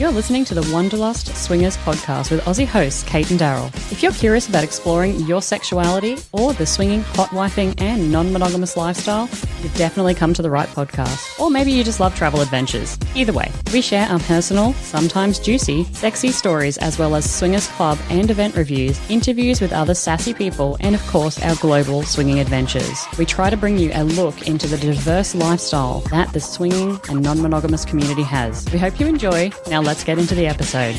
You're listening to the Wanderlust Swingers podcast with Aussie hosts Kate and Daryl. If you're curious about exploring your sexuality or the swinging, hot wifing and non-monogamous lifestyle, you've definitely come to the right podcast. Or maybe you just love travel adventures. Either way, we share our personal, sometimes juicy, sexy stories as well as swingers club and event reviews, interviews with other sassy people, and of course our global swinging adventures. We try to bring you a look into the diverse lifestyle that the swinging and non-monogamous community has. We hope you enjoy. Now let's get into the episode.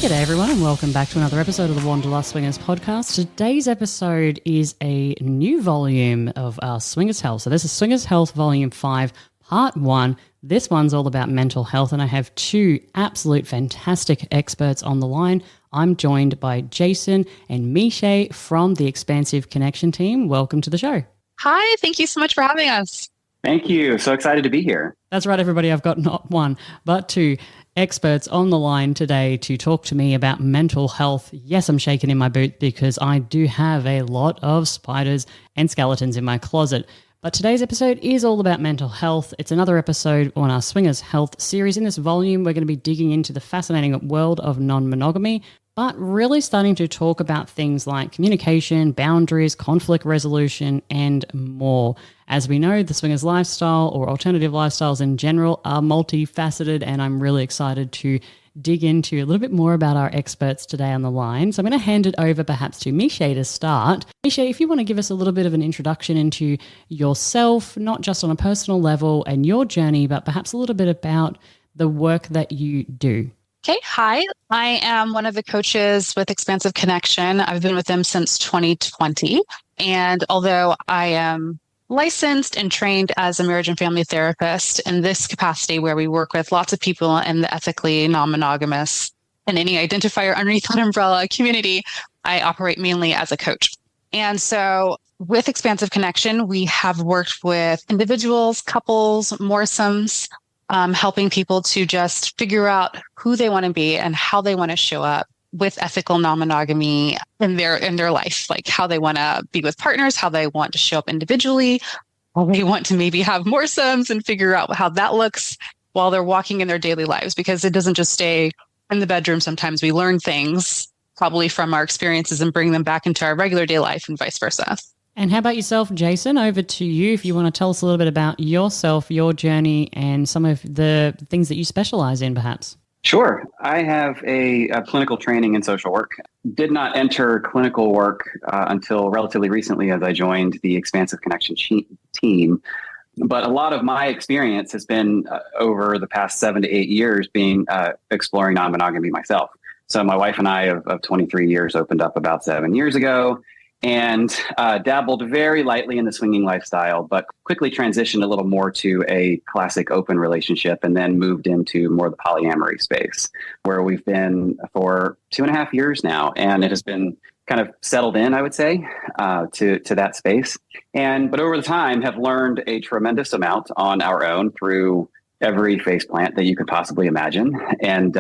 G'day everyone and welcome back to another episode of the Wanderlust Swingers podcast. Today's episode is a new volume of our Swingers Health. So this is Swingers Health Volume 5, Part 1. This one's all about mental health and I have two absolute fantastic experts on the line. I'm joined by Jason and Miché from the Expansive Connection team. Welcome to the show. Hi, thank you so much for having us. Thank you. So excited to be here. That's right, everybody. I've got not one, but two experts on the line today to talk to me about mental health. Yes, I'm shaking in my boot because I do have a lot of spiders and skeletons in my closet. But today's episode is all about mental health. It's another episode on our Swingers Health series. In this volume, we're going to be digging into the fascinating world of non-monogamy, but really starting to talk about things like communication, boundaries, conflict resolution, and more. As we know, the swingers lifestyle or alternative lifestyles in general are multifaceted, and I'm really excited to dig into a little bit more about our experts today on the line. So I'm going to hand it over perhaps to Miché to start. Miché, if you want to give us a little bit of an introduction into yourself, not just on a personal level and your journey, but perhaps a little bit about the work that you do. Okay, hi. I am one of the coaches with Expansive Connection. I've been with them since 2020. And although I am licensed and trained as a marriage and family therapist in this capacity where we work with lots of people in the ethically non-monogamous and any identifier underneath that umbrella community, I operate mainly as a coach. And so with Expansive Connection, we have worked with individuals, couples, moresomes, helping people to just figure out who they want to be and how they want to show up with ethical non-monogamy in their life, like how they want to be with partners, how they want to show up individually, how they want to maybe have moresomes and figure out how that looks while they're walking in their daily lives, because it doesn't just stay in the bedroom. Sometimes we learn things probably from our experiences and bring them back into our regular day life and vice versa. And how about yourself, Jason? Over to you if you want to tell us a little bit about yourself, your journey, and some of the things that you specialize in, perhaps. Sure. I have a clinical training in social work. Did not enter clinical work until relatively recently as I joined the Expansive Connection team. But a lot of my experience has been over the past 7 to 8 years being exploring non-monogamy myself. So my wife and I of 23 years opened up about 7 years ago. And dabbled very lightly in the swinging lifestyle, but quickly transitioned a little more to a classic open relationship and then moved into more the polyamory space, where we've been for 2.5 years now. And it has been kind of settled in, I would say, to that space. But over the time have learned a tremendous amount on our own through every faceplant that you could possibly imagine, and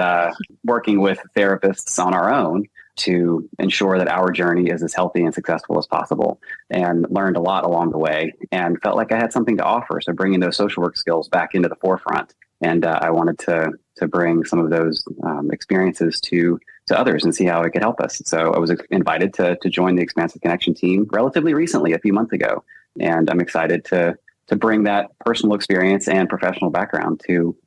working with therapists on our own to ensure that our journey is as healthy and successful as possible, and learned a lot along the way and felt like I had something to offer. So bringing those social work skills back into the forefront. And I wanted to bring some of those experiences to others and see how it could help us. So I was invited to join the Expansive Connection team relatively recently, a few months ago. And I'm excited to bring that personal experience and professional background to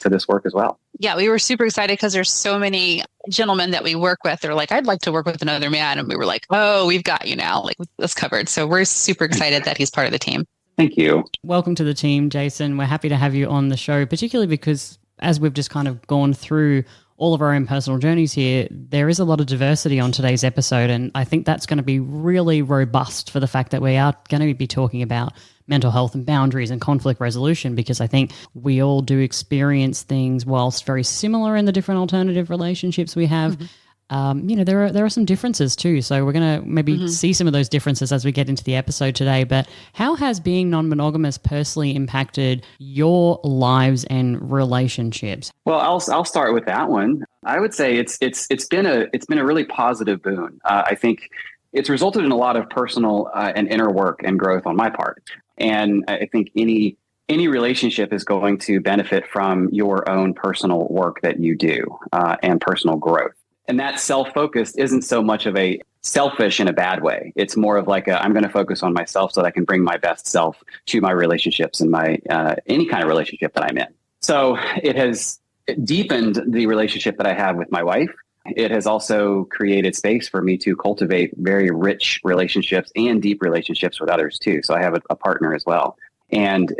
this work as well. Yeah, we were super excited because there's so many gentlemen that we work with. They're like, I'd like to work with another man. And we were like, oh, we've got you now, like this covered. So we're super excited that he's part of the team. Thank you. Welcome to the team, Jason. We're happy to have you on the show, particularly because as we've just kind of gone through all of our own personal journeys here, there is a lot of diversity on today's episode. And I think that's going to be really robust for the fact that we are going to be talking about mental health and boundaries and conflict resolution, because I think we all do experience things whilst very similar in the different alternative relationships we have. Mm-hmm. There are some differences too. So we're going to maybe see some of those differences as we get into the episode today. But how has being non-monogamous personally impacted your lives and relationships? Well, I'll start with that one. I would say it's been a really positive boon. I think it's resulted in a lot of personal and inner work and growth on my part. And I think any relationship is going to benefit from your own personal work that you do and personal growth. And that self-focused isn't so much of a selfish in a bad way. It's more of like I'm going to focus on myself so that I can bring my best self to my relationships and my any kind of relationship that I'm in. So it has deepened the relationship that I have with my wife. It has also created space for me to cultivate very rich relationships and deep relationships with others too. So I have a partner as well. And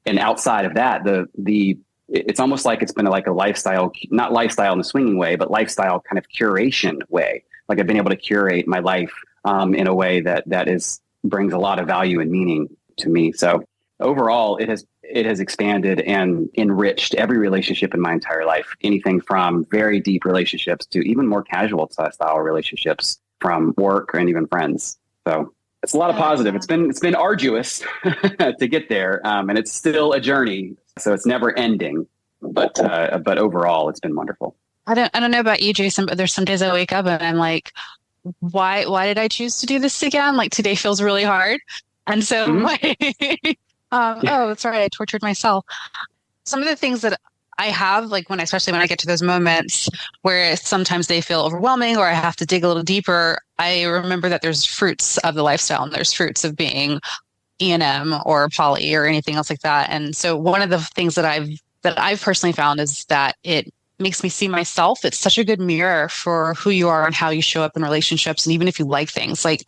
outside of that, it's almost like it's been like a lifestyle, not lifestyle in the swinging way, but lifestyle kind of curation way. Like I've been able to curate my life in a way that brings a lot of value and meaning to me. So overall, it has expanded and enriched every relationship in my entire life. Anything from very deep relationships to even more casual style relationships, from work and even friends. So it's a lot of positive. It's been arduous to get there, and it's still a journey. So it's never ending, but overall, it's been wonderful. I don't know about you, Jason, but there's some days I wake up and I'm like, why did I choose to do this again? Like today feels really hard, and so oh, that's right, I tortured myself. Some of the things that I have, like especially when I get to those moments where sometimes they feel overwhelming or I have to dig a little deeper, I remember that there's fruits of the lifestyle and there's fruits of being E&M or poly or anything else like that. And so one of the things that I've personally found is that it makes me see myself. It's such a good mirror for who you are and how you show up in relationships. And even if you like things like,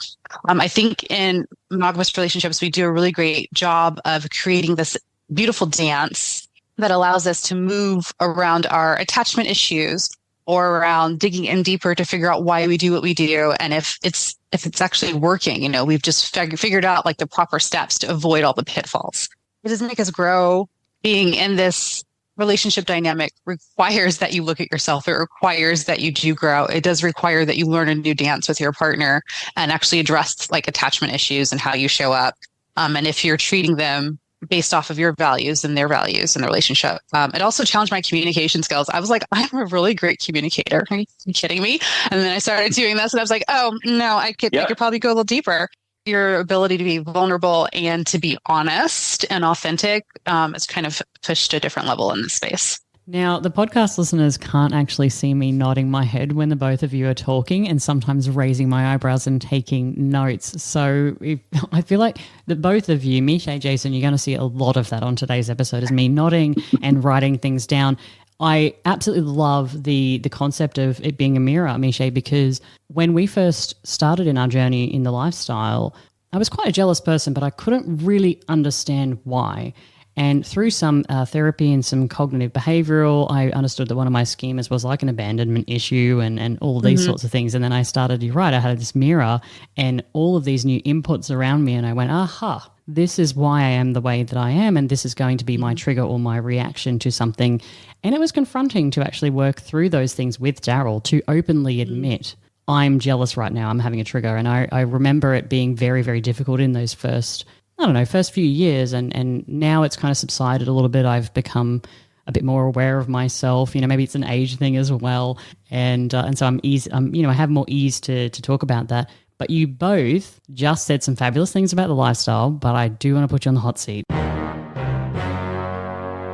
I think in monogamous relationships, we do a really great job of creating this beautiful dance that allows us to move around our attachment issues or around digging in deeper to figure out why we do what we do. And if it's actually working, we've just figured out like the proper steps to avoid all the pitfalls. It doesn't make us grow. Being in this relationship dynamic requires that you look at yourself. It requires that you do grow. It does require that you learn a new dance with your partner and actually address like attachment issues and how you show up. And if you're treating them based off of your values and their values in the relationship. It also challenged my communication skills. I was like, I'm a really great communicator. Are you kidding me? And then I started doing this and I was like, oh, no, I could probably go a little deeper. Your ability to be vulnerable and to be honest and authentic is kind of pushed to a different level in this space. Now, the podcast listeners can't actually see me nodding my head when the both of you are talking and sometimes raising my eyebrows and taking notes. So I feel like the both of you, Misha, Jason, you're going to see a lot of that on today's episode is me nodding and writing things down. I absolutely love the concept of it being a mirror, Misha, because when we first started in our journey in the lifestyle, I was quite a jealous person, but I couldn't really understand why. And through some therapy and some cognitive behavioral, I understood that one of my schemas was like an abandonment issue and all these sorts of things. And then I started, you're right, I had this mirror and all of these new inputs around me. And I went, aha, this is why I am the way that I am. And this is going to be my trigger or my reaction to something. And it was confronting to actually work through those things with Daryl to openly admit, I'm jealous right now, I'm having a trigger. And I remember it being very, very difficult in those first few years, and now it's kind of subsided a little bit. I've become a bit more aware of myself. Maybe it's an age thing as well, and so I'm easy. I have more ease to talk about that. But you both just said some fabulous things about the lifestyle, but I do want to put you on the hot seat.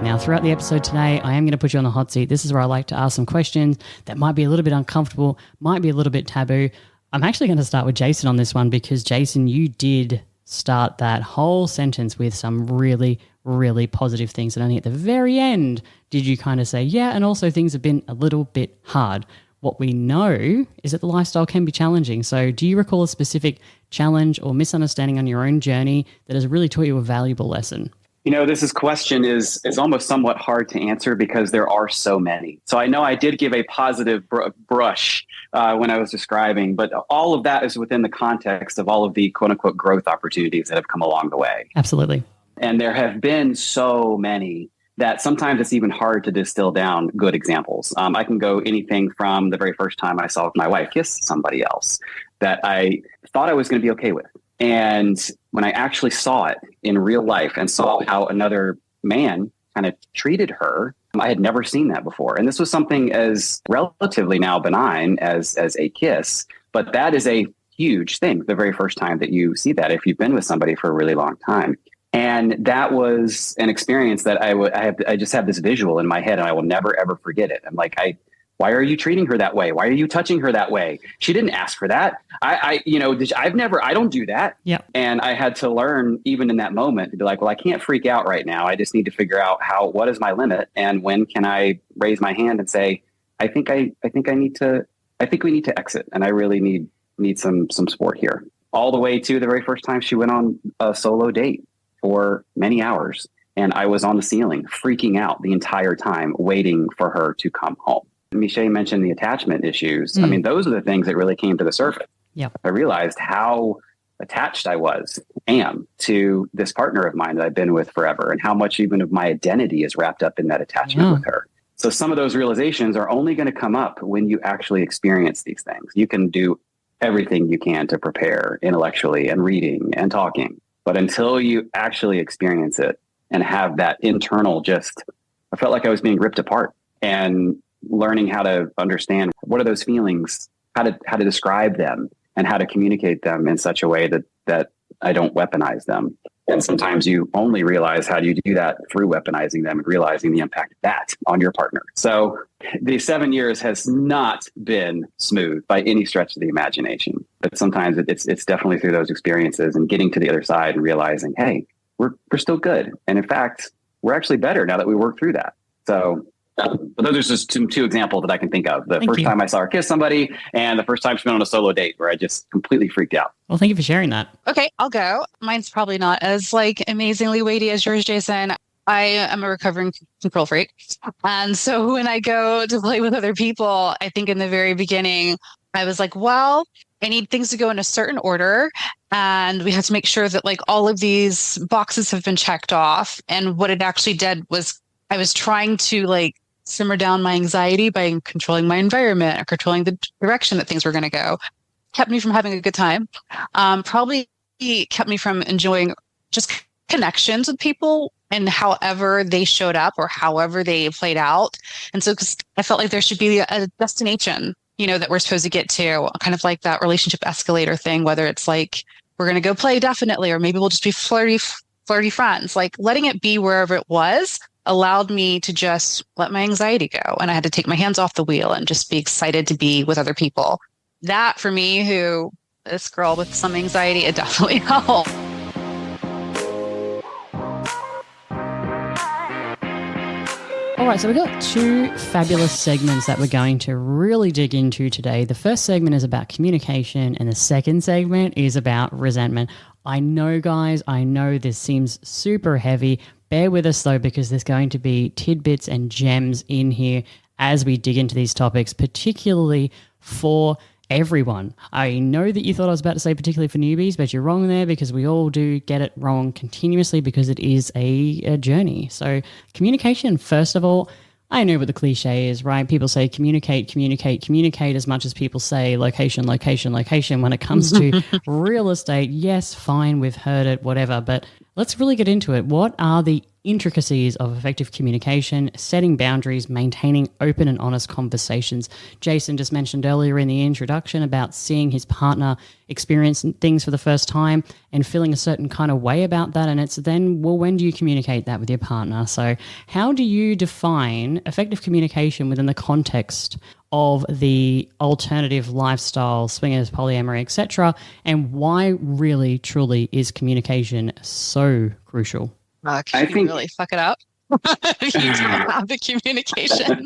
Now, throughout the episode today, I am going to put you on the hot seat. This is where I like to ask some questions that might be a little bit uncomfortable, might be a little bit taboo. I'm actually going to start with Jason on this one because, Jason, you did start that whole sentence with some really, really positive things. And only at the very end did you kind of say, yeah, and also things have been a little bit hard. What we know is that the lifestyle can be challenging. So do you recall a specific challenge or misunderstanding on your own journey that has really taught you a valuable lesson? This question is almost somewhat hard to answer because there are so many. So I know I did give a positive brush when I was describing, but all of that is within the context of all of the quote unquote growth opportunities that have come along the way. Absolutely. And there have been so many that sometimes it's even hard to distill down good examples. I can go anything from the very first time I saw my wife kiss somebody else that I thought I was going to be okay with. And when I actually saw it in real life and saw how another man kind of treated her, I had never seen that before. And this was something as relatively now benign as a kiss, but that is a huge thing the very first time that you see that, if you've been with somebody for a really long time. And that was an experience that I just have this visual in my head, and I will never, ever forget it. I'm like, why are you treating her that way? Why are you touching her that way? She didn't ask for that. I don't do that. Yeah. And I had to learn, even in that moment, to be like, well, I can't freak out right now. I just need to figure out what is my limit, and when can I raise my hand and say, I think we need to exit, and I really need some support here. All the way to the very first time she went on a solo date for many hours, and I was on the ceiling freaking out the entire time, waiting for her to come home. Michelle mentioned the attachment issues. I mean, those are the things that really came to the surface. Yeah. I realized how attached I am to this partner of mine that I've been with forever, and how much even of my identity is wrapped up in that attachment with her. So some of those realizations are only going to come up when you actually experience these things. You can do everything you can to prepare intellectually and reading and talking, but until you actually experience it and have that internal I felt like I was being ripped apart, and learning how to understand what are those feelings, how to describe them, and how to communicate them in such a way that I don't weaponize them. And sometimes you only realize how do you do that through weaponizing them and realizing the impact of that on your partner. So the 7 years has not been smooth by any stretch of the imagination, but sometimes it's definitely through those experiences and getting to the other side and realizing, hey, we're still good. And in fact, we're actually better now that we worked through that. So but those are just two examples that I can think of. The first time I saw her kiss somebody, and the first time she went on a solo date where I just completely freaked out. Well, thank you for sharing that. Okay, I'll go. Mine's probably not as amazingly weighty as yours, Jason. I am a recovering control freak. And so when I go to play with other people, I think in the very beginning, I was like, well, I need things to go in a certain order. And we have to make sure that all of these boxes have been checked off. And what it actually did was I was trying to simmer down my anxiety by controlling my environment or controlling the direction that things were going to go. Kept me from having a good time. Probably kept me from enjoying just connections with people and however they showed up or however they played out. And so because I felt like there should be a destination, that we're supposed to get to, kind of like that relationship escalator thing, whether it's we're going to go play definitely, or maybe we'll just be flirty friends. Letting it be wherever it was allowed me to just let my anxiety go. And I had to take my hands off the wheel and just be excited to be with other people. That for me, this girl with some anxiety, it definitely helped. All right, so we've got two fabulous segments that we're going to really dig into today. The first segment is about communication, and the second segment is about resentment. I know, guys, this seems super heavy. Bear with us, though, because there's going to be tidbits and gems in here as we dig into these topics, particularly for everyone. I know that you thought I was about to say particularly for newbies, but you're wrong there, because we all do get it wrong continuously because it is a journey. So communication, first of all, I know what the cliche is, right? People say communicate as much as people say location. When it comes to real estate, yes, fine, we've heard it, whatever, but let's really get into it. What are the intricacies of effective communication, setting boundaries, maintaining open and honest conversations? Jason just mentioned earlier in the introduction about seeing his partner experience things for the first time and feeling a certain kind of way about that. And it's then, well, when do you communicate that with your partner? So how do you define effective communication within the context of the alternative lifestyle, swingers, polyamory, etc., and why really, truly is communication so crucial? Can you really fuck it up? You don't have the communication.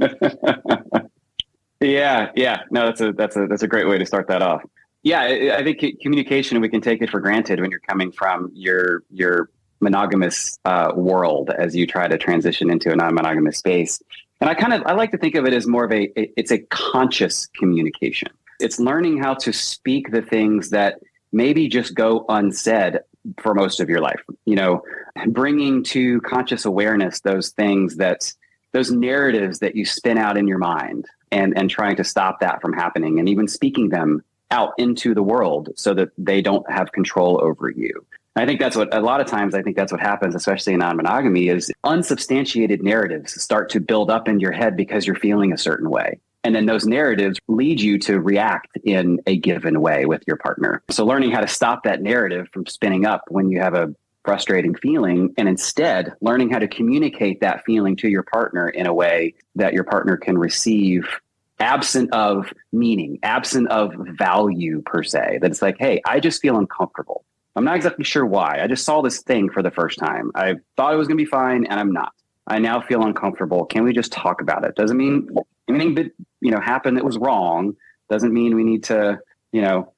Yeah. No, that's a great way to start that off. Yeah, I think communication, we can take it for granted when you're coming from your monogamous world as you try to transition into a non-monogamous space. And I like to think of it as more of it's a conscious communication. It's learning how to speak the things that maybe just go unsaid for most of your life, bringing to conscious awareness those things those narratives that you spin out in your mind, and trying to stop that from happening, and even speaking them out into the world so that they don't have control over you. I think that's what happens, especially in non-monogamy, is unsubstantiated narratives start to build up in your head because you're feeling a certain way. And then those narratives lead you to react in a given way with your partner. So learning how to stop that narrative from spinning up when you have a frustrating feeling, and instead learning how to communicate that feeling to your partner in a way that your partner can receive, absent of meaning, absent of value per se. That it's like, hey, I just feel uncomfortable. I'm not exactly sure why. I just saw this thing for the first time. I thought it was going to be fine, and I'm not. I now feel uncomfortable. Can we just talk about it? Doesn't mean anything that, happened that was wrong. Doesn't mean we need to,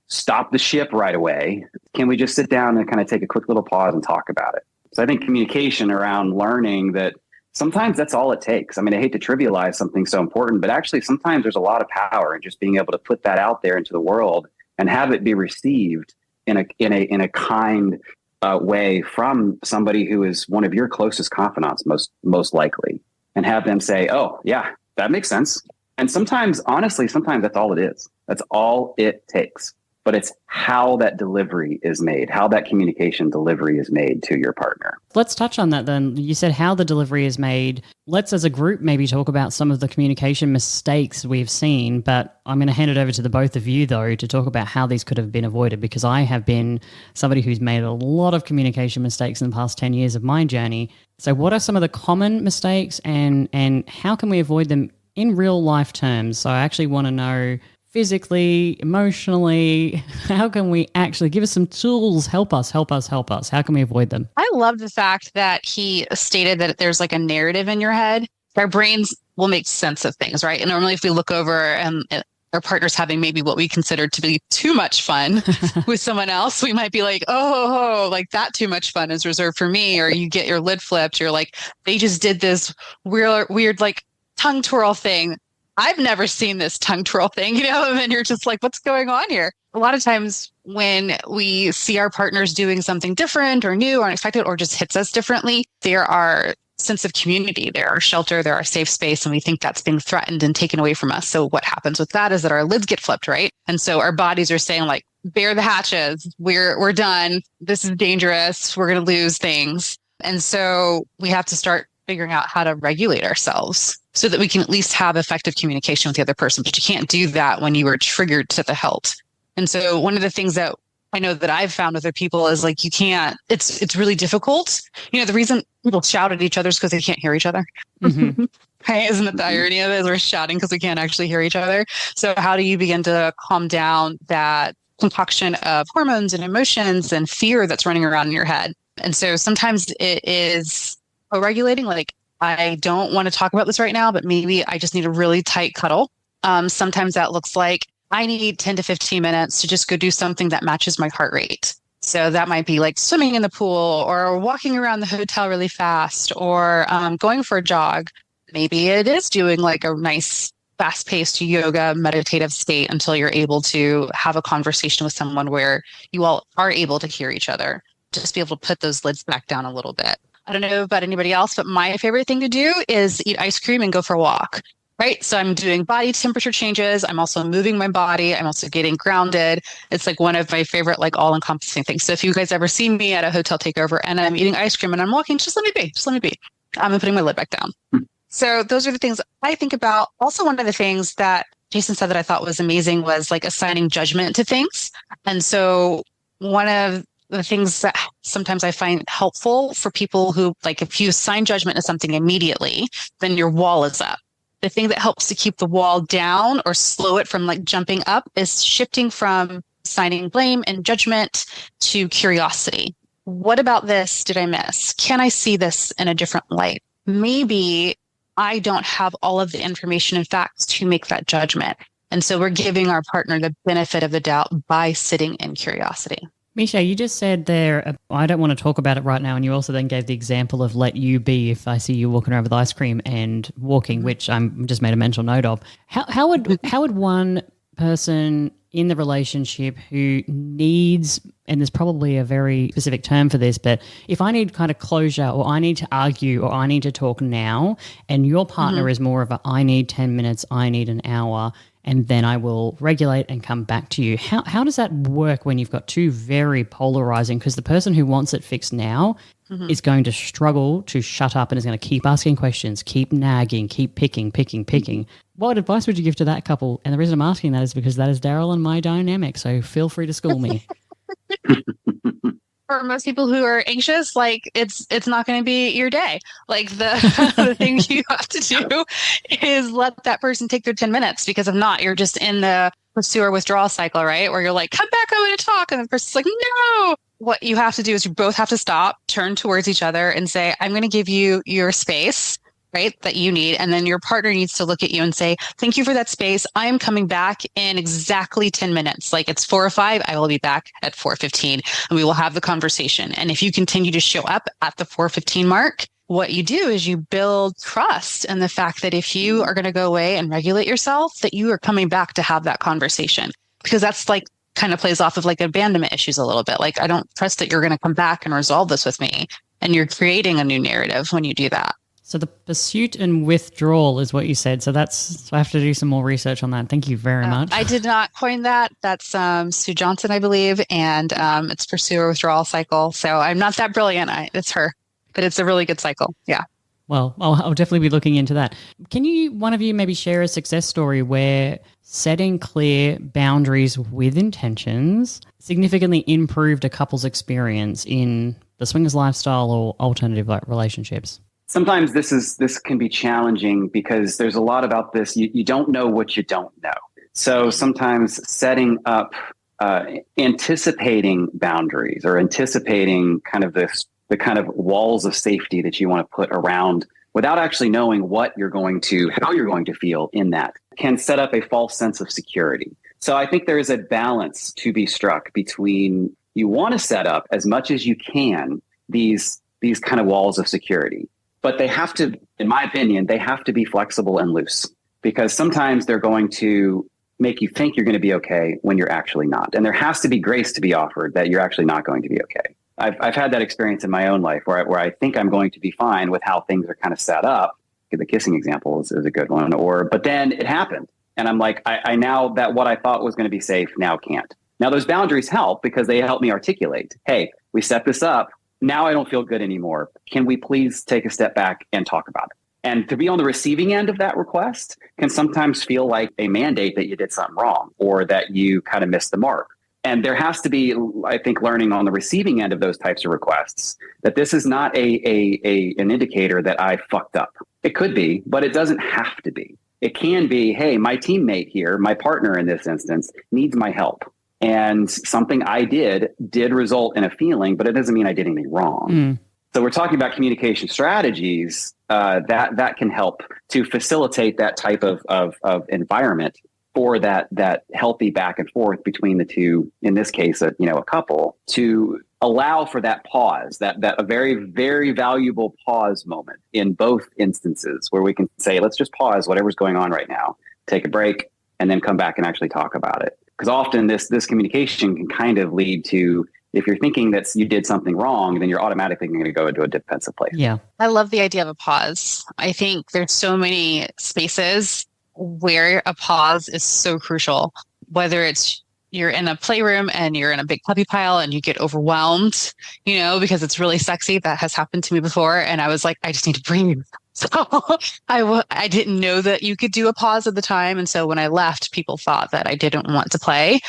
stop the ship right away. Can we just sit down and kind of take a quick little pause and talk about it? So I think communication around learning that sometimes that's all it takes. I mean, I hate to trivialize something so important, but actually sometimes there's a lot of power in just being able to put that out there into the world and have it be received in a kind way from somebody who is one of your closest confidants, most likely, and have them say, "Oh, yeah, that makes sense." And sometimes, honestly, sometimes that's all it is. That's all it takes. But it's how that delivery is made, how that communication delivery is made to your partner. Let's touch on that then. You said how the delivery is made. Let's, as a group, maybe talk about some of the communication mistakes we've seen. But I'm going to hand it over to the both of you, though, to talk about how these could have been avoided, because I have been somebody who's made a lot of communication mistakes in the past 10 years of my journey. So what are some of the common mistakes, and how can we avoid them in real life terms? So I actually want to know, physically, emotionally, how can we actually give us some tools? Help us. How can we avoid them? I love the fact that he stated that there's like a narrative in your head. Our brains will make sense of things, right? And normally if we look over and our partner's having maybe what we consider to be too much fun with someone else, we might be like, oh, like that too much fun is reserved for me. Or you get your lid flipped. You're like, they just did this weird like tongue twirl thing. I've never seen this tongue twirl thing, and then you're just like, what's going on here? A lot of times when we see our partners doing something different or new or unexpected or just hits us differently, there are sense of community, there are shelter, there are safe space, and we think that's being threatened and taken away from us. So what happens with that is that our lids get flipped, right? And so our bodies are saying like, bear the hatches, we're done, this is dangerous, we're going to lose things. And so we have to start figuring out how to regulate ourselves so that we can at least have effective communication with the other person. But you can't do that when you are triggered to the hilt. And so one of the things that I know that I've found with other people is like, you can't, it's really difficult. The reason people shout at each other is because they can't hear each other. Mm-hmm. Right? Isn't it the irony of it? We're shouting because we can't actually hear each other. So how do you begin to calm down that concoction of hormones and emotions and fear that's running around in your head? And so sometimes it is regulating, like, I don't want to talk about this right now, but maybe I just need a really tight cuddle. Sometimes that looks like I need 10 to 15 minutes to just go do something that matches my heart rate. So that might be like swimming in the pool or walking around the hotel really fast or going for a jog. Maybe it is doing like a nice fast-paced yoga meditative state until you're able to have a conversation with someone where you all are able to hear each other. Just be able to put those lids back down a little bit. I don't know about anybody else, but my favorite thing to do is eat ice cream and go for a walk, right? So I'm doing body temperature changes. I'm also moving my body. I'm also getting grounded. It's like one of my favorite, like all-encompassing things. So if you guys ever see me at a hotel takeover and I'm eating ice cream and I'm walking, just let me be. I'm putting my lid back down. So those are the things I think about. Also, one of the things that Jason said that I thought was amazing was like assigning judgment to things. And so one of the things that sometimes I find helpful for people who, like, if you assign judgment to something immediately, then your wall is up. The thing that helps to keep the wall down or slow it from like jumping up is shifting from assigning blame and judgment to curiosity. What about this did I miss? Can I see this in a different light? Maybe I don't have all of the information and facts to make that judgment. And so we're giving our partner the benefit of the doubt by sitting in curiosity. Misha, you just said there, I don't want to talk about it right now, and you also then gave the example of let you be if I see you walking around with ice cream and walking, which I'm just made a mental note of. How would one person in the relationship who needs, and there's probably a very specific term for this, but if I need kind of closure or I need to argue or I need to talk now, and your partner is more of a I need 10 minutes, I need an hour, and then I will regulate and come back to you. How does that work when you've got two very polarizing? Because the person who wants it fixed now is going to struggle to shut up and is going to keep asking questions, keep nagging, keep picking. What advice would you give to that couple? And the reason I'm asking that is because that is Daryl and my dynamic. So feel free to school me. For most people who are anxious, like it's not going to be your day. Like the thing you have to do is let that person take their 10 minutes, because if not, you're just in the pursue or withdrawal cycle, right? Where you're like, come back, I want to talk. And the person's like, no. What you have to do is you both have to stop, turn towards each other and say, I'm going to give you your space, right, that you need. And then your partner needs to look at you and say, thank you for that space. I am coming back in exactly 10 minutes. Like it's 4 or 5. I will be back at 4:15 and we will have the conversation. And if you continue to show up at the 4:15 mark, what you do is you build trust in the fact that if you are going to go away and regulate yourself, that you are coming back to have that conversation. Because that's like kind of plays off of like abandonment issues a little bit. Like, I don't trust that you're going to come back and resolve this with me. And you're creating a new narrative when you do that. So the pursuit and withdrawal is what you said. So I have to do some more research on that. Thank you very much. I did not coin that. That's Sue Johnson, I believe. And it's pursue or withdrawal cycle. So I'm not that brilliant. It's her, but it's a really good cycle. Yeah. Well, I'll definitely be looking into that. Can one of you maybe share a success story where setting clear boundaries with intentions significantly improved a couple's experience in the swingers lifestyle or alternative relationships? Sometimes this can be challenging because there's a lot about this. You don't know what you don't know. So sometimes setting up, anticipating boundaries or anticipating kind of the kind of walls of safety that you want to put around without actually knowing how you're going to feel in that can set up a false sense of security. So I think there is a balance to be struck between you want to set up as much as you can these kind of walls of security. But they have to, in my opinion, they have to be flexible and loose, because sometimes they're going to make you think you're going to be okay when you're actually not. And there has to be grace to be offered that you're actually not going to be okay. I've had that experience in my own life where I think I'm going to be fine with how things are kind of set up. The kissing example is a good one. But then it happened. And I'm like, I now that what I thought was going to be safe now can't. Now those boundaries help because they help me articulate, hey, we set this up. Now I don't feel good anymore. Can we please take a step back and talk about it? And to be on the receiving end of that request can sometimes feel like a mandate that you did something wrong or that you kind of missed the mark. And there has to be, I think, learning on the receiving end of those types of requests that this is not an indicator that I fucked up. It could be, but it doesn't have to be. It can be, hey, my teammate here, my partner in this instance, needs my help. And something I did result in a feeling, but it doesn't mean I did anything wrong. So we're talking about communication strategies that can help to facilitate that type of environment for that healthy back and forth between the two, in this case, a couple, to allow for that pause, that a very, very valuable pause moment in both instances where we can say, let's just pause whatever's going on right now, take a break, and then come back and actually talk about it. Because often this communication can kind of lead to, if you're thinking that you did something wrong, then you're automatically going to go into a defensive place. Yeah. I love the idea of a pause. I think there's so many spaces where a pause is so crucial, whether it's you're in a playroom and you're in a big puppy pile and you get overwhelmed, because it's really sexy. That has happened to me before. And I was like, I just need to breathe. So I didn't know that you could do a pause at the time. And so when I left, people thought that I didn't want to play.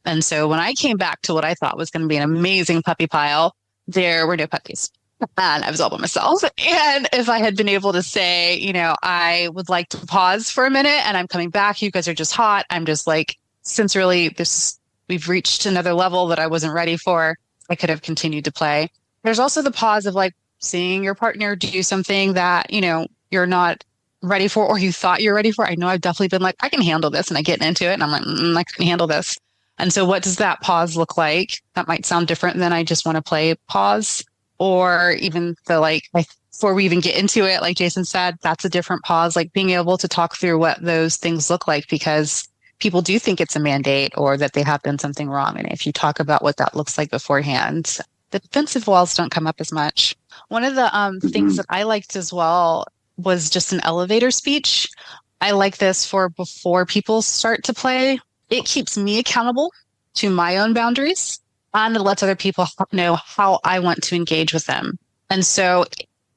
And so when I came back to what I thought was going to be an amazing puppy pile, there were no puppies. And I was all by myself. And if I had been able to say, I would like to pause for a minute and I'm coming back, you guys are just hot. I'm just like, since really we've reached another level that I wasn't ready for, I could have continued to play. There's also the pause of like seeing your partner do something that, you're not ready for, or you thought you're ready for. I know I've definitely been like, I can handle this. And I get into it and I'm like, I can handle this. And so what does that pause look like? That might sound different than I just want to play pause. Or even before we even get into it, like Jason said, that's a different pause, like being able to talk through what those things look like, because people do think it's a mandate or that they have done something wrong. And if you talk about what that looks like beforehand, the defensive walls don't come up as much. One of the things that I liked as well was just an elevator speech. I like this for before people start to play. It keeps me accountable to my own boundaries and it lets other people know how I want to engage with them. And so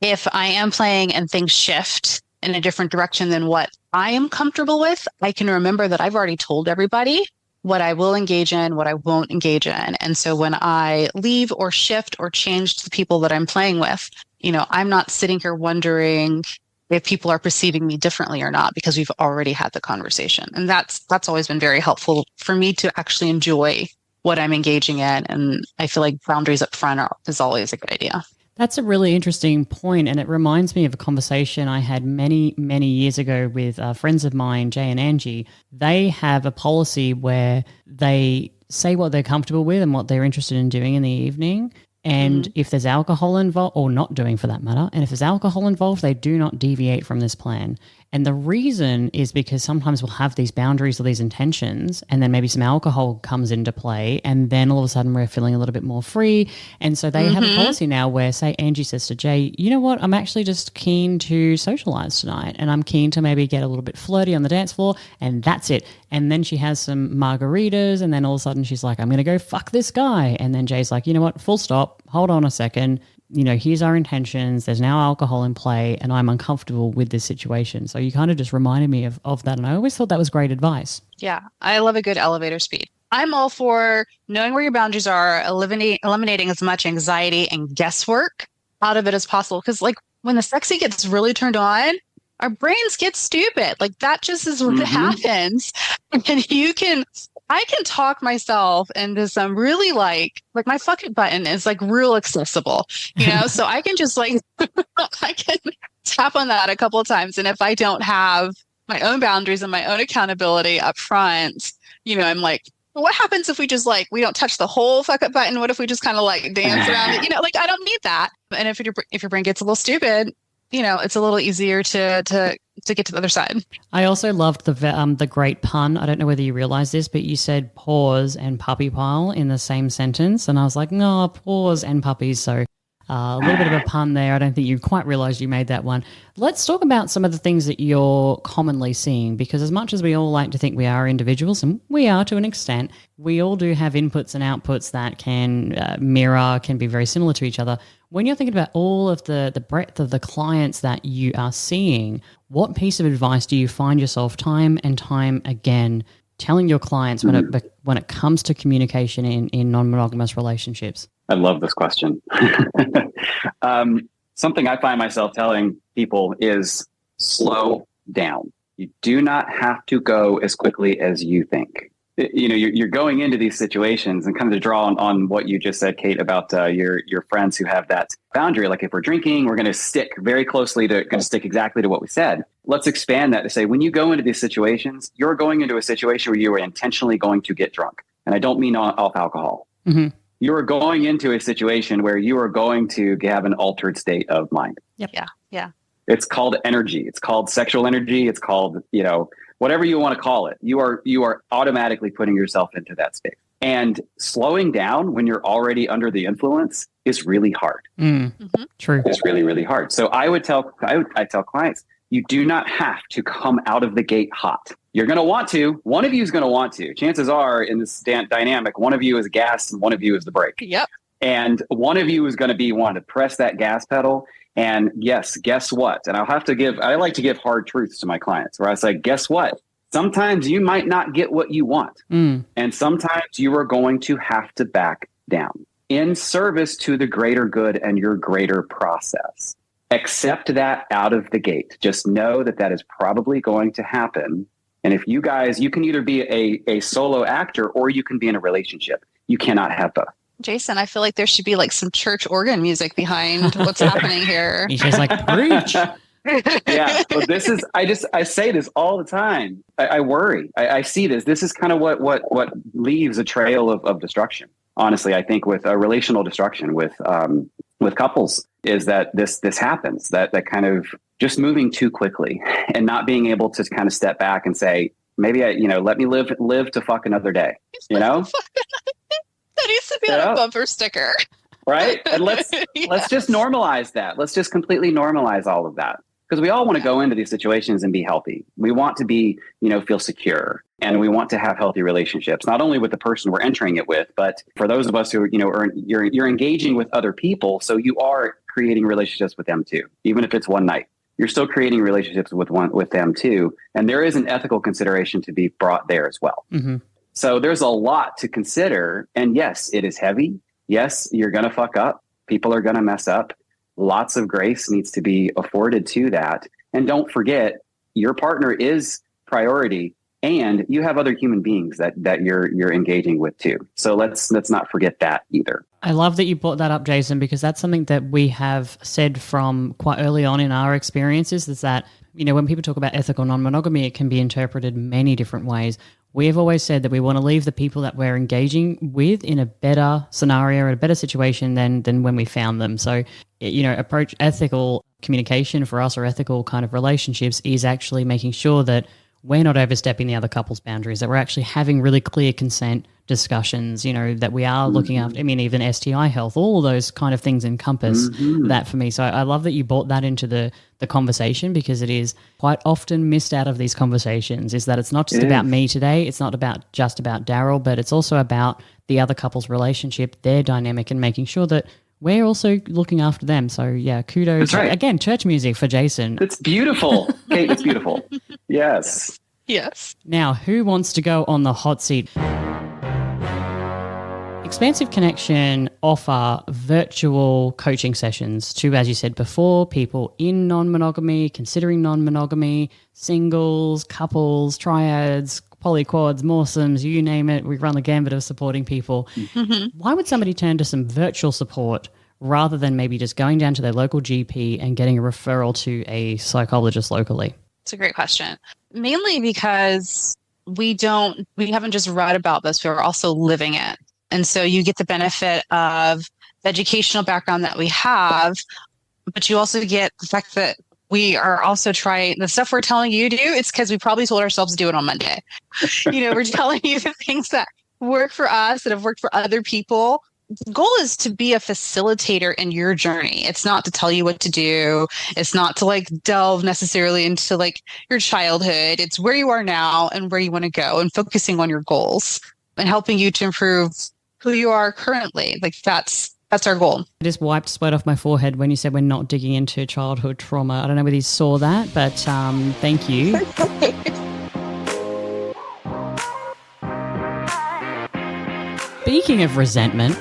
if I am playing and things shift in a different direction than what I am comfortable with, I can remember that I've already told everybody what I will engage in, what I won't engage in. And so when I leave or shift or change the people that I'm playing with, I'm not sitting here wondering if people are perceiving me differently or not, because we've already had the conversation. And that's always been very helpful for me to actually enjoy what I'm engaging in. And I feel like boundaries up front is always a good idea. That's a really interesting point, and it reminds me of a conversation I had many, many years ago with friends of mine, Jay and Angie. They have a policy where they say what they're comfortable with and what they're interested in doing in the evening. And if there's alcohol involved, or not doing for that matter, and if there's alcohol involved, they do not deviate from this plan. And the reason is because sometimes we'll have these boundaries or these intentions, and then maybe some alcohol comes into play, and then all of a sudden we're feeling a little bit more free. And so they have a policy now where, say, Angie says to Jay, you know what, I'm actually just keen to socialize tonight, and I'm keen to maybe get a little bit flirty on the dance floor, and that's it. And then she has some margaritas, and then all of a sudden she's like, I'm going to go fuck this guy. And then Jay's like, you know what, full stop, hold on a second. Here's our intentions. There's now alcohol in play, and I'm uncomfortable with this situation. So you kind of just reminded me of that. And I always thought that was great advice. Yeah, I love a good elevator speed. I'm all for knowing where your boundaries are, eliminating as much anxiety and guesswork out of it as possible. Because when the sexy gets really turned on, our brains get stupid. That just is what happens. And I can talk myself into some really my fuck it button is real accessible, so I can just I can tap on that a couple of times. And if I don't have my own boundaries and my own accountability up front, I'm like, what happens if we just we don't touch the whole fuck it button? What if we just kind of dance around it? I don't need that. And if your brain gets a little stupid, it's a little easier to get to the other side. I also loved the great pun. I don't know whether you realize this, but you said pause and puppy pile in the same sentence. And I was like, no, pause and puppies. So a little bit of a pun there. I don't think you quite realized you made that one. Let's talk about some of the things that you're commonly seeing, because as much as we all like to think we are individuals, and we are to an extent, we all do have inputs and outputs that can can be very similar to each other. When you're thinking about all of the breadth of the clients that you are seeing, what piece of advice do you find yourself time and time again telling your clients when it comes to communication in non-monogamous relationships? I love this question. Something I find myself telling people is slow down. You do not have to go as quickly as you think. You're going into these situations, and kind of to draw on what you just said, Kate, about your friends who have that boundary. If we're drinking, we're going to stick very closely going to stick exactly to what we said. Let's expand that to say, when you go into these situations, you're going into a situation where you are intentionally going to get drunk. And I don't mean off alcohol. Mm-hmm. You are going into a situation where you are going to have an altered state of mind. Yep. Yeah. It's called energy. It's called sexual energy. It's called, whatever you want to call it. You are automatically putting yourself into that state. And slowing down when you're already under the influence is really hard. True. It's really, really hard. So I tell clients, you do not have to come out of the gate hot. You're going to want to. One of you is going to want to. Chances are in this dynamic, one of you is gas and one of you is the brake. Yep. And one of you is going to be one to press that gas pedal. And yes, guess what? And I like to give hard truths to my clients, where I say, guess what? Sometimes you might not get what you want. And sometimes you are going to have to back down in service to the greater good and your greater process. Accept that out of the gate. Just know that is probably going to happen. And if you can either be a solo actor or you can be in a relationship. You cannot have both. Jason, I feel like there should be some church organ music behind what's happening here. He's just preach. Yeah. Well, I say this all the time. I worry. I see this. This is kind of what leaves a trail of destruction. Honestly, I think with relational destruction with couples is that this happens, that kind of just moving too quickly and not being able to kind of step back and say, maybe let me live to fuck another day, That needs to be on a bumper sticker. Right? And let's just normalize that. Let's just completely normalize all of that. Because we all want to go into these situations and be healthy. We want to be, feel secure, and we want to have healthy relationships, not only with the person we're entering it with, but for those of us who, you're engaging with other people. So you are creating relationships with them too, even if it's one night. You're still creating relationships with them too. And there is an ethical consideration to be brought there as well. Mm-hmm. So there's a lot to consider. And yes, it is heavy. Yes, you're going to fuck up. People are going to mess up. Lots of grace needs to be afforded to that. And don't forget, your partner is priority, and you have other human beings that you're engaging with too. So let's not forget that either. I love that you brought that up, Jason, because that's something that we have said from quite early on in our experiences, is that, when people talk about ethical non-monogamy, it can be interpreted many different ways. We have always said that we want to leave the people that we're engaging with in a better scenario or a better situation than when we found them. So, approach ethical communication for us, or ethical kind of relationships, is actually making sure that we're not overstepping the other couple's boundaries, that we're actually having really clear consent discussions, that we are looking after, even STI health, all of those kind of things encompass that for me. So I love that you brought that into the conversation, because it is quite often missed out of these conversations, is that it's not just about me today. It's not just about Daryl, but it's also about the other couple's relationship, their dynamic, and making sure that we're also looking after them. So yeah, kudos. That's right. Again, church music for Jason. It's beautiful. Kate, it's beautiful. Yes. Yes. Now, who wants to go on the hot seat? Expansive Connection offer virtual coaching sessions to, as you said before, people in non-monogamy, considering non-monogamy, singles, couples, triads, polyquads, moresomes, you name it. We run the gambit of supporting people. Mm-hmm. Why would somebody turn to some virtual support rather than maybe just going down to their local GP and getting a referral to a psychologist locally? It's a great question. Mainly because we haven't just read about this, we're also living it. And so you get the benefit of the educational background that we have, but you also get the fact that we are also trying the stuff we're telling you to do. It's because we probably told ourselves to do it on Monday. We're telling you the things that work for us, that have worked for other people. The goal is to be a facilitator in your journey. It's not to tell you what to do. It's not to delve necessarily into your childhood. It's where you are now and where you want to go, and focusing on your goals and helping you to improve who you are currently. That's our goal. I just wiped sweat off my forehead when you said we're not digging into childhood trauma. I don't know whether you saw that, but thank you. Speaking of resentment,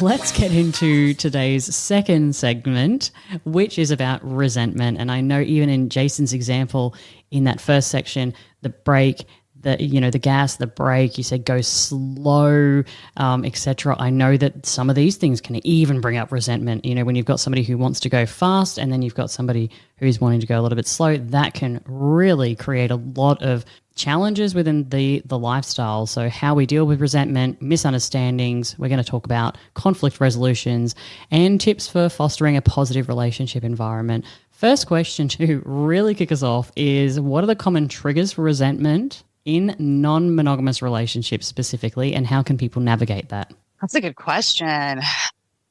let's get into today's second segment, which is about resentment. And I know even in Jason's example, in that first section, the brake, the gas, the brake, you said go slow, etc. I know that some of these things can even bring up resentment. When you've got somebody who wants to go fast and then you've got somebody who's wanting to go a little bit slow, that can really create a lot of challenges within the lifestyle. So how we deal with resentment, misunderstandings, we're going to talk about conflict resolutions and tips for fostering a positive relationship environment. First question to really kick us off is, what are the common triggers for resentment in non-monogamous relationships specifically, and how can people navigate that? That's a good question.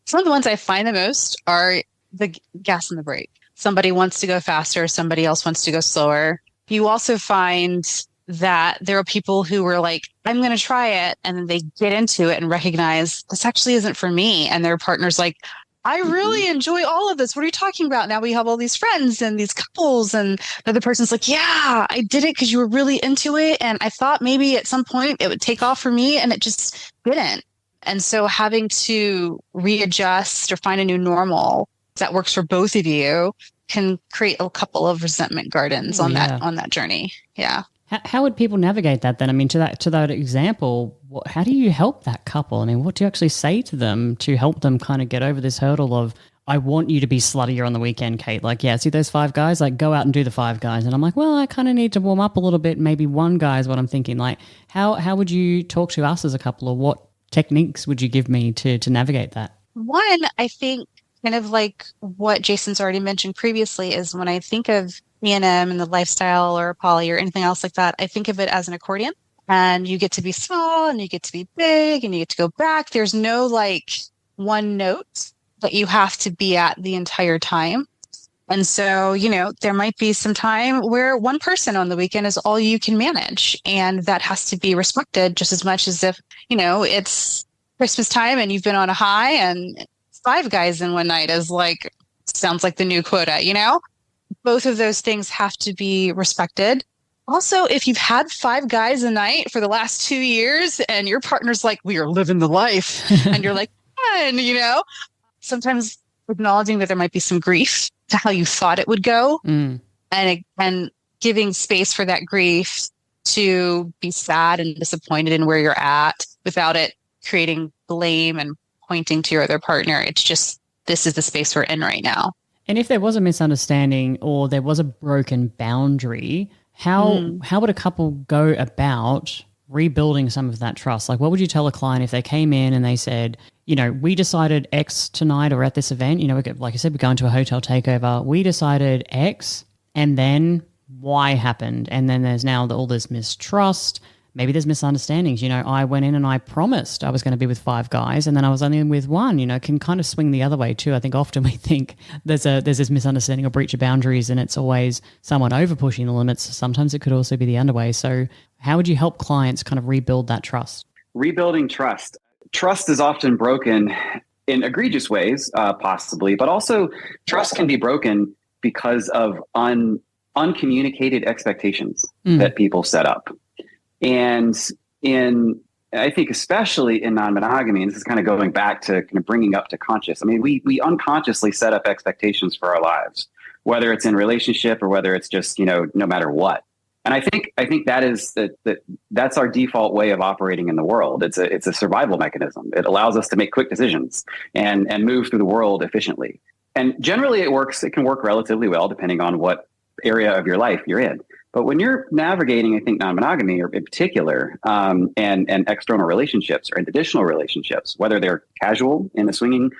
Some of the ones I find the most are the gas and the brake. Somebody wants to go faster, somebody else wants to go slower. You also find that there are people who were like, I'm going to try it, and then they get into it and recognize this actually isn't for me. And their partner's like, I really enjoy all of this. What are you talking about? Now we have all these friends and these couples, and the other person's like, yeah, I did it because you were really into it. And I thought maybe at some point it would take off for me, and it just didn't. And so having to readjust or find a new normal that works for both of you can create a couple of resentment gardens on that journey. Yeah. How would people navigate that then? I mean, to that example, how do you help that couple? I mean, what do you actually say to them to help them kind of get over this hurdle of, I want you to be sluttier on the weekend, Kate. See those 5 guys? Go out and do the 5 guys. And I'm like, well, I kind of need to warm up a little bit. Maybe 1 guy is what I'm thinking. How would you talk to us as a couple, or what techniques would you give me to navigate that? One, I think kind of like what Jason's already mentioned previously, is when I think of E&M and the lifestyle or poly or anything else like that, I think of it as an accordion, and you get to be small and you get to be big and you get to go back. There's no one note that you have to be at the entire time. And so, there might be some time where one person on the weekend is all you can manage. And that has to be respected just as much as if, it's Christmas time and you've been on a high and 5 guys in one night is like, sounds like the new quota. Both of those things have to be respected. Also, if you've had 5 guys a night for the last 2 years and your partner's like, we are living the life, and you're like, fun, sometimes acknowledging that there might be some grief to how you thought it would go, and giving space for that grief to be sad and disappointed in where you're at without it creating blame and pointing to your other partner. It's just, this is the space we're in right now. And if there was a misunderstanding or there was a broken boundary, how would a couple go about rebuilding some of that trust? Like, what would you tell a client if they came in and they said, we decided X tonight or at this event, like I said, we're going to a hotel takeover. We decided X and then Y happened. And then there's now all this mistrust. Maybe there's misunderstandings. I went in and I promised I was going to be with 5 guys and then I was only with one. Can kind of swing the other way too. I think often we think there's this misunderstanding or breach of boundaries and it's always someone over pushing the limits. Sometimes it could also be the other way. So how would you help clients kind of rebuild that trust? Rebuilding trust. Trust is often broken in egregious ways, possibly, but also trust can be broken because of uncommunicated expectations that people set up. And I think especially in non-monogamy, and this is kind of going back to kind of bringing up to conscious. I mean, we unconsciously set up expectations for our lives, whether it's in relationship or whether it's just, no matter what. And I think that's our default way of operating in the world. It's a survival mechanism. It allows us to make quick decisions and move through the world efficiently. And generally it can work relatively well depending on what area of your life you're in. But when you're navigating, I think, non-monogamy or in particular, and external relationships or additional relationships, whether they're casual in a swinging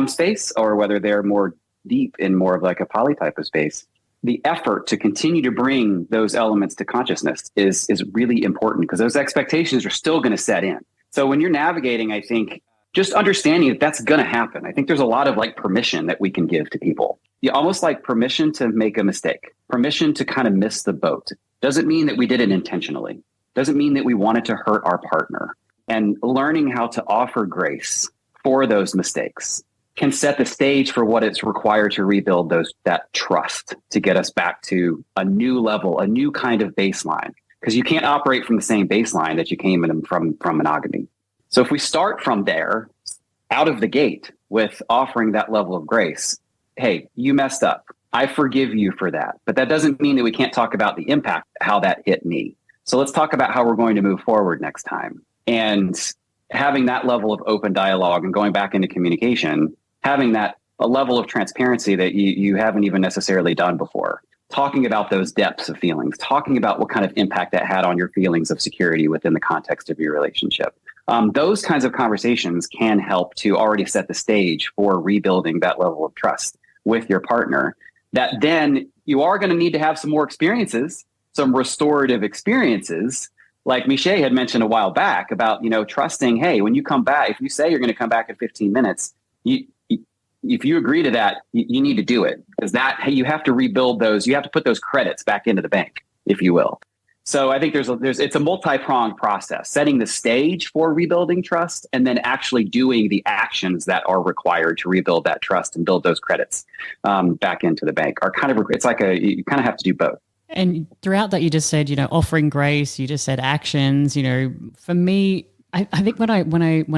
space or whether they're more deep in more of like a poly type of space, the effort to continue to bring those elements to consciousness is really important because those expectations are still going to set in. So when you're navigating, I think just understanding that that's going to happen. I think there's a lot of like permission that we can give to people. Almost like permission to make a mistake, permission to kind of miss the boat. Doesn't mean that we did it intentionally. Doesn't mean that we wanted to hurt our partner. And learning how to offer grace for those mistakes can set the stage for what it's required to rebuild that trust to get us back to a new level, a new kind of baseline. Because you can't operate from the same baseline that you came in from monogamy. So if we start from there, out of the gate with offering that level of grace, hey, you messed up. I forgive you for that. But that doesn't mean that we can't talk about the impact, how that hit me. So let's talk about how we're going to move forward next time. And having that level of open dialogue and going back into communication, having a level of transparency that you haven't even necessarily done before. Talking about those depths of feelings, talking about what kind of impact that had on your feelings of security within the context of your relationship. Those kinds of conversations can help to already set the stage for rebuilding that level of trust with your partner, that then you are going to need to have some more experiences, some restorative experiences, like Miché had mentioned a while back about, trusting, hey, when you come back, if you say you're going to come back in 15 minutes, if you agree to that, you need to do it because you have to rebuild those. You have to put those credits back into the bank, if you will. So I think it's a multi-pronged process, setting the stage for rebuilding trust and then actually doing the actions that are required to rebuild that trust and build those credits back into the bank. It's like you kind of have to do both. And throughout that, you just said, offering grace, you just said actions, for me, I think when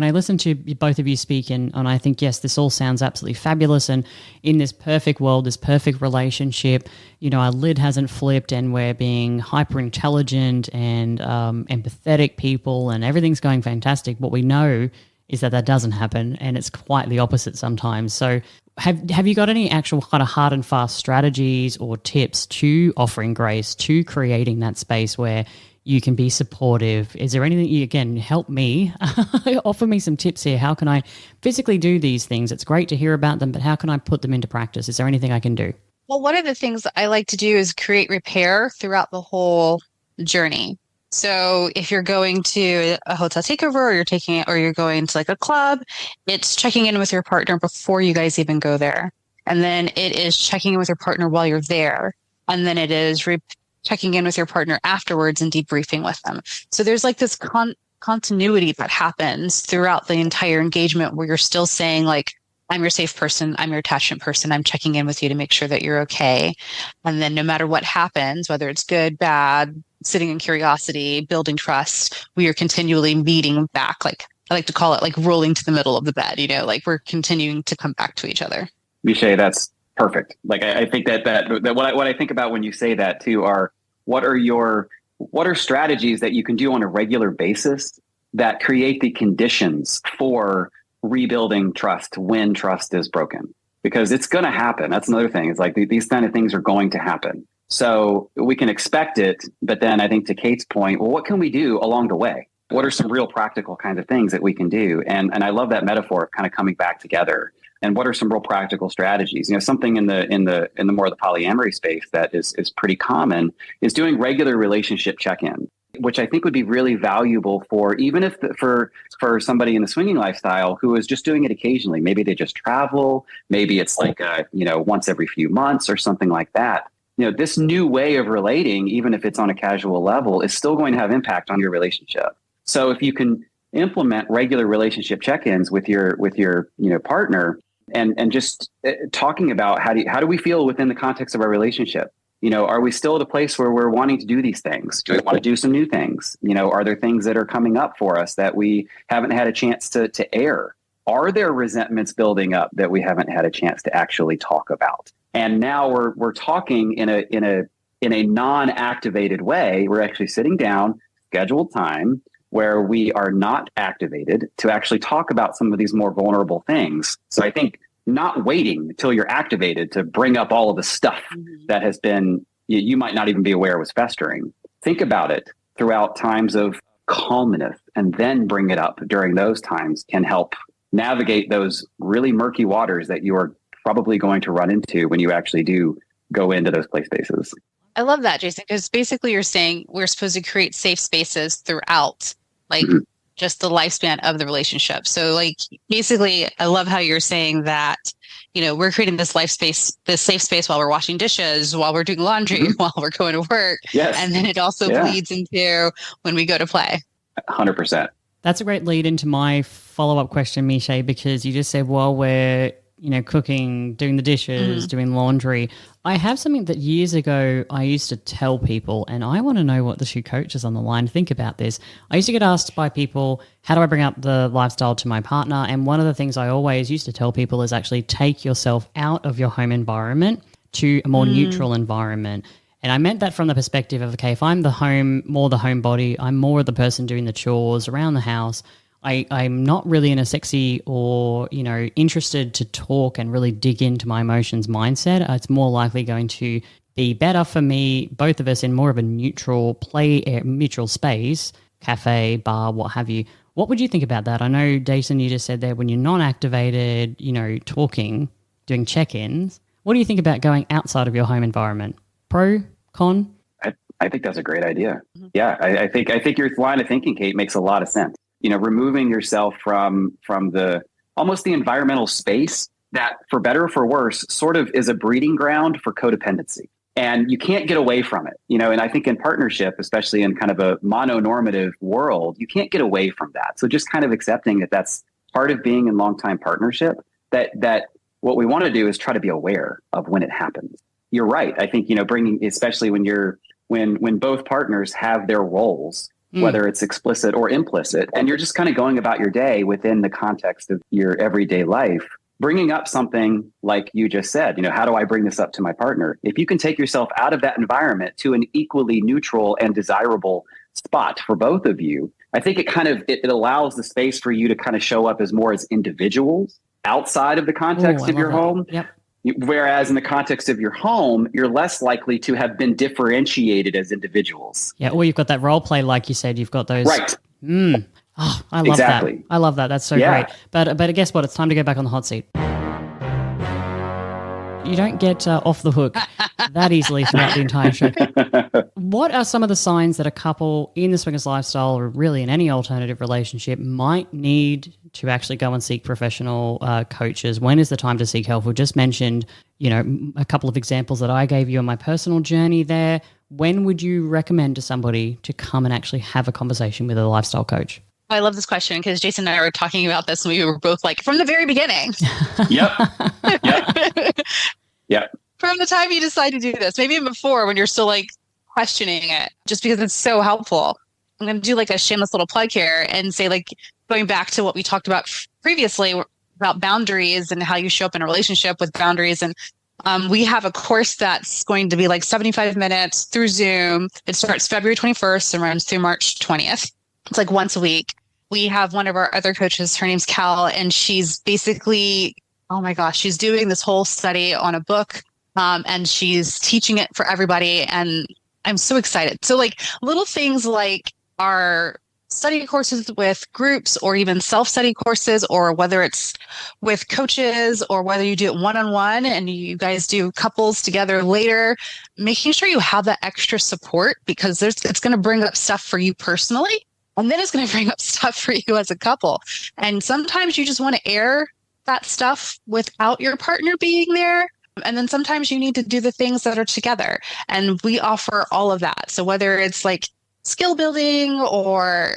I listen to both of you speak and I think, yes, this all sounds absolutely fabulous. And in this perfect world, this perfect relationship, our lid hasn't flipped and we're being hyper intelligent and empathetic people and everything's going fantastic. What we know is that doesn't happen and it's quite the opposite sometimes. So have you got any actual kind of hard and fast strategies or tips to offering grace, to creating that space where you can be supportive? Is there anything you, again, help me, offer me some tips here. How can I physically do these things? It's great to hear about them, but how can I put them into practice? Is there anything I can do? Well, one of the things I like to do is create repair throughout the whole journey. So if you're going to a hotel takeover or you're going to like a club, it's checking in with your partner before you guys even go there And then it is checking in with your partner while you're there. And then it is checking in with your partner afterwards and debriefing with them. So there's like this continuity that happens throughout the entire engagement where you're still saying like, I'm your safe person, I'm your attachment person, I'm checking in with you to make sure that you're okay. And then no matter what happens, whether it's good, bad, sitting in curiosity, building trust, we are continually meeting back. Like I like to call it like rolling to the middle of the bed, like we're continuing to come back to each other. Michelle, that's perfect. Like I think that what I think about when you say that too are what are strategies that you can do on a regular basis that create the conditions for rebuilding trust when trust is broken, because it's going to happen. That's another thing. It's like these kind of things are going to happen. So we can expect it. But then I think to Kate's point, well, what can we do along the way? What are some real practical kinds of things that we can do? And I love that metaphor of kind of coming back together. And what are some real practical strategies? Something in the more of the polyamory space that is pretty common is doing regular relationship check-in, which I think would be really valuable for even if for somebody in the swinging lifestyle who is just doing it occasionally. Maybe they just travel. Maybe it's like once every few months or something like that. This new way of relating, even if it's on a casual level, is still going to have impact on your relationship. So if you can implement regular relationship check-ins with your partner and just talking about how do we feel within the context of our relationship? Are we still at a place where we're wanting to do these things? Do we want to do some new things? Are there things that are coming up for us that we haven't had a chance to air? Are there resentments building up that we haven't had a chance to actually talk about? And now we're talking in a non-activated way. We're actually sitting down, scheduled time where we are not activated to actually talk about some of these more vulnerable things. So I think not waiting until you're activated to bring up all of the stuff that has been, you might not even be aware was festering. Think about it throughout times of calmness and then bring it up during those times can help navigate those really murky waters that you are probably going to run into when you actually do go into those play spaces. I love that, Jason, because basically you're saying we're supposed to create safe spaces throughout, like just the lifespan of the relationship. So like, basically, I love how you're saying that, we're creating this safe space while we're washing dishes, while we're doing laundry, while we're going to work. Yes. And then it also bleeds into when we go to play. 100%. That's a great lead into my follow-up question, Michelle, because you just said while we're cooking, doing the dishes, doing laundry. I have something that years ago I used to tell people, and I want to know what the shoe coaches on the line think about this. I used to get asked by people, how do I bring up the lifestyle to my partner? And one of the things I always used to tell people is actually take yourself out of your home environment to a more neutral environment. And I meant that from the perspective of, okay, if I'm the homebody, I'm more of the person doing the chores around the house. I'm not really in a sexy or, interested to talk and really dig into my emotions mindset. It's more likely going to be better for me, both of us, in more of a neutral space, cafe, bar, what have you. What would you think about that? I know, Jason, you just said there when you're non-activated, talking, doing check-ins. What do you think about going outside of your home environment? Pro, con? I think that's a great idea. Yeah, I think your line of thinking, Kate, makes a lot of sense. Removing yourself from the almost the environmental space that, for better or for worse, sort of is a breeding ground for codependency. And you can't get away from it. And I think in partnership, especially in kind of a mononormative world, you can't get away from that. So just kind of accepting that that's part of being in long-time partnership, that what we want to do is try to be aware of when it happens. You're right. I think, bringing, especially when both partners have their roles, whether it's explicit or implicit, and you're just kind of going about your day within the context of your everyday life, bringing up something like you just said, how do I bring this up to my partner? If you can take yourself out of that environment to an equally neutral and desirable spot for both of you, I think it allows the space for you to kind of show up as more as individuals outside of the context of your home. Yep. Whereas in the context of your home, you're less likely to have been differentiated as individuals. Yeah, or you've got that role play, like you said, you've got those. Right. Oh, I love that. I love that. That's so great. But guess what? It's time to go back on the hot seat. You don't get off the hook that easily throughout the entire show. What are some of the signs that a couple in the swingers lifestyle, or really in any alternative relationship, might need to actually go and seek professional coaches? When is the time to seek help? We just mentioned, a couple of examples that I gave you on my personal journey there. When would you recommend to somebody to come and actually have a conversation with a lifestyle coach? I love this question because Jason and I were talking about this and we were both like, from the very beginning. Yep. Yep. Yep. From the time you decide to do this, maybe even before when you're still like questioning it, just because it's so helpful. I'm going to do like a shameless little plug here and say, like, going back to what we talked about previously about boundaries and how you show up in a relationship with boundaries. And we have a course that's going to be like 75 minutes through Zoom. It starts February 21st and runs through March 20th. It's like once a week. We have one of our other coaches, her name's Cal, and she's basically, oh my gosh, she's doing this whole study on a book, and she's teaching it for everybody. And I'm so excited. So like little things like our study courses with groups or even self-study courses, or whether it's with coaches or whether you do it one-on-one and you guys do couples together later, making sure you have that extra support because it's going to bring up stuff for you personally. And then it's going to bring up stuff for you as a couple. And sometimes you just want to air that stuff without your partner being there. And then sometimes you need to do the things that are together. And we offer all of that. So whether it's like skill building or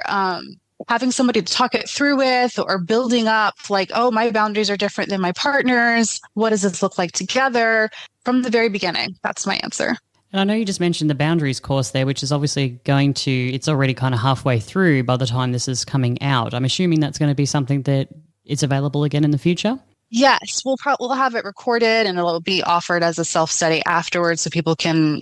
having somebody to talk it through with, or building up like, oh, my boundaries are different than my partner's. What does this look like together? From the very beginning. That's my answer. And I know you just mentioned the boundaries course there, which is obviously it's already kind of halfway through by the time this is coming out. I'm assuming that's going to be something that is available again in the future? Yes, we'll have it recorded and it'll be offered as a self-study afterwards so people can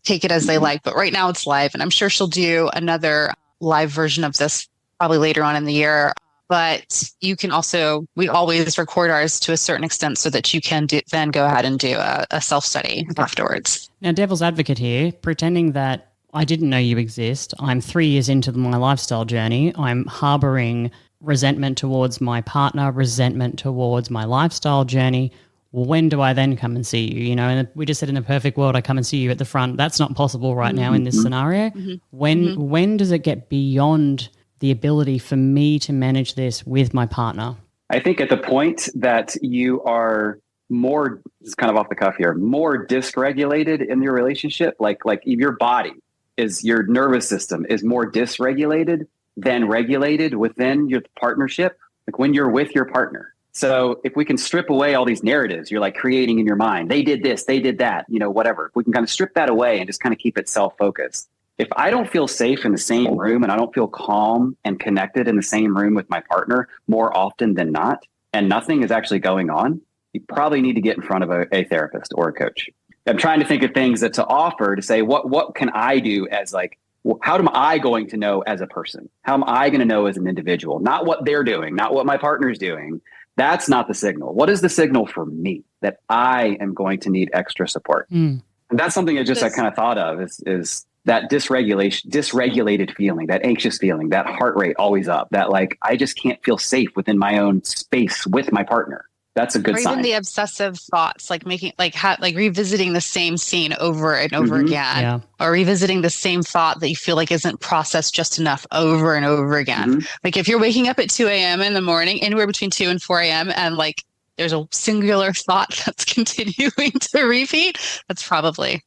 take it as they like. But right now it's live, and I'm sure she'll do another live version of this probably later on in the year. But you can also, we always record ours to a certain extent so that you can then go ahead and do a self-study afterwards. Now, devil's advocate here, pretending that I didn't know you exist. I'm 3 years into my lifestyle journey. I'm harboring resentment towards my partner, resentment towards my lifestyle journey. Well, when do I then come and see you? And we just said in a perfect world, I come and see you at the front. That's not possible right now in this scenario. When does it get beyond the ability for me to manage this with my partner? I think at the point that you are more, this is kind of off the cuff here, more dysregulated in your relationship, like your body your nervous system is more dysregulated than regulated within your partnership, like when you're with your partner. So if we can strip away all these narratives you're like creating in your mind, they did this, they did that, whatever. If we can kind of strip that away and just kind of keep it self-focused. If I don't feel safe in the same room and I don't feel calm and connected in the same room with my partner more often than not, and nothing is actually going on, you probably need to get in front of a therapist or a coach. I'm trying to think of things that to offer to say, what can I do as like, how am I going to know as a person? How am I going to know as an individual? Not what they're doing, not what my partner's doing. That's not the signal. What is the signal for me that I am going to need extra support? And that's something that I kind of thought of is that dysregulated feeling, that anxious feeling, that heart rate always up, that like, I just can't feel safe within my own space with my partner. That's a good sign. Or even the obsessive thoughts, like making, like revisiting the same scene over and over again, or revisiting the same thought that you feel like isn't processed just enough over and over again. Like if you're waking up at 2 a.m. in the morning, anywhere between 2 and 4 a.m., and like there's a singular thought that's continuing to repeat, that's probably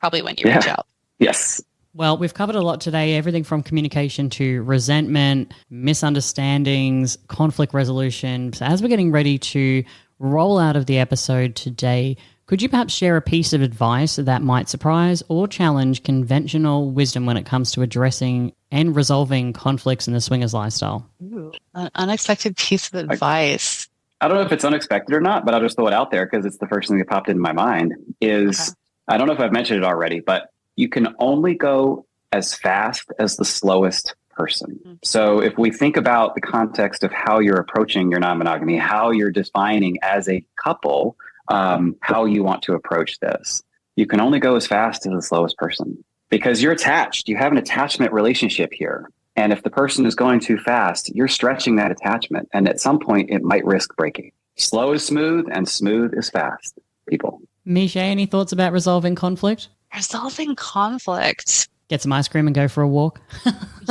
when you reach out. Yes. Well, we've covered a lot today, everything from communication to resentment, misunderstandings, conflict resolution. So as we're getting ready to roll out of the episode today, could you perhaps share a piece of advice that might surprise or challenge conventional wisdom when it comes to addressing and resolving conflicts in the swingers lifestyle? Ooh, an unexpected piece of advice. I don't know if it's unexpected or not, but I'll just throw it out there because it's the first thing that popped into my mind is, I don't know if I've mentioned it already, but you can only go as fast as the slowest person. So if we think about the context of how you're approaching your non-monogamy, how you're defining as a couple, how you want to approach this, you can only go as fast as the slowest person because you're attached. You have an attachment relationship here. And if the person is going too fast, you're stretching that attachment. And at some point, it might risk breaking. Slow is smooth and smooth is fast, people. Misha, any thoughts about resolving conflict? Resolving conflict. Get some ice cream and go for a walk.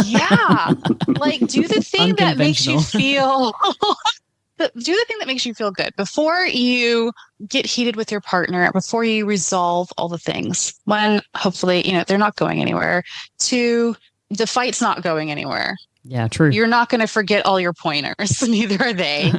Yeah. Like do the thing that makes you Unconventional. feel do the thing that makes you feel good before you get heated with your partner, before you resolve all the things when hopefully, they're not going anywhere, to the fight's not going anywhere. Yeah, true. You're not going to forget all your pointers. Neither are they.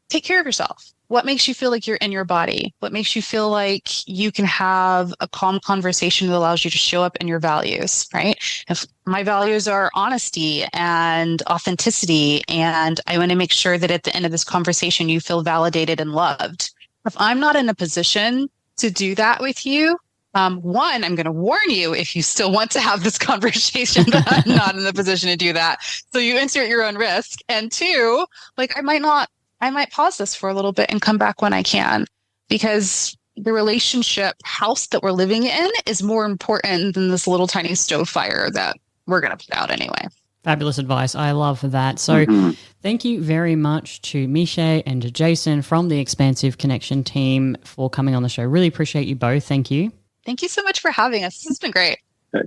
Take care of yourself. What makes you feel like you're in your body? What makes you feel like you can have a calm conversation that allows you to show up in your values, right? If my values are honesty and authenticity, and I want to make sure that at the end of this conversation, you feel validated and loved. If I'm not in a position to do that with you, one, I'm going to warn you if you still want to have this conversation that I'm not in the position to do that. So you enter at your own risk. And two, like I might pause this for a little bit and come back when I can, because the relationship house that we're living in is more important than this little tiny stove fire that we're going to put out anyway. Fabulous advice. I love that. So thank you very much to Miche and to Jason from the Expansive Connection team for coming on the show. Really appreciate you both. Thank you. Thank you so much for having us. This has been great.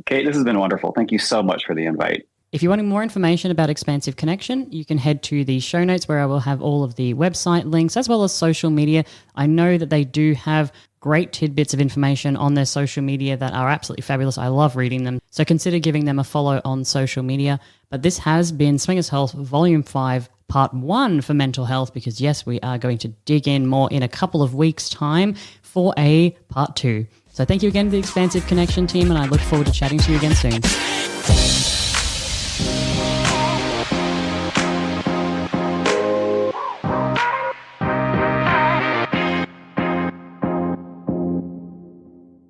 Kate, this has been wonderful. Thank you so much for the invite. If you're wanting more information about Expansive Connection, you can head to the show notes where I will have all of the website links as well as social media. I know that they do have great tidbits of information on their social media that are absolutely fabulous. I love reading them. So consider giving them a follow on social media. But this has been Swingers Health Volume 5, Part 1 for mental health, because yes, we are going to dig in more in a couple of weeks' time for a Part 2. So thank you again to the Expansive Connection team, and I look forward to chatting to you again soon.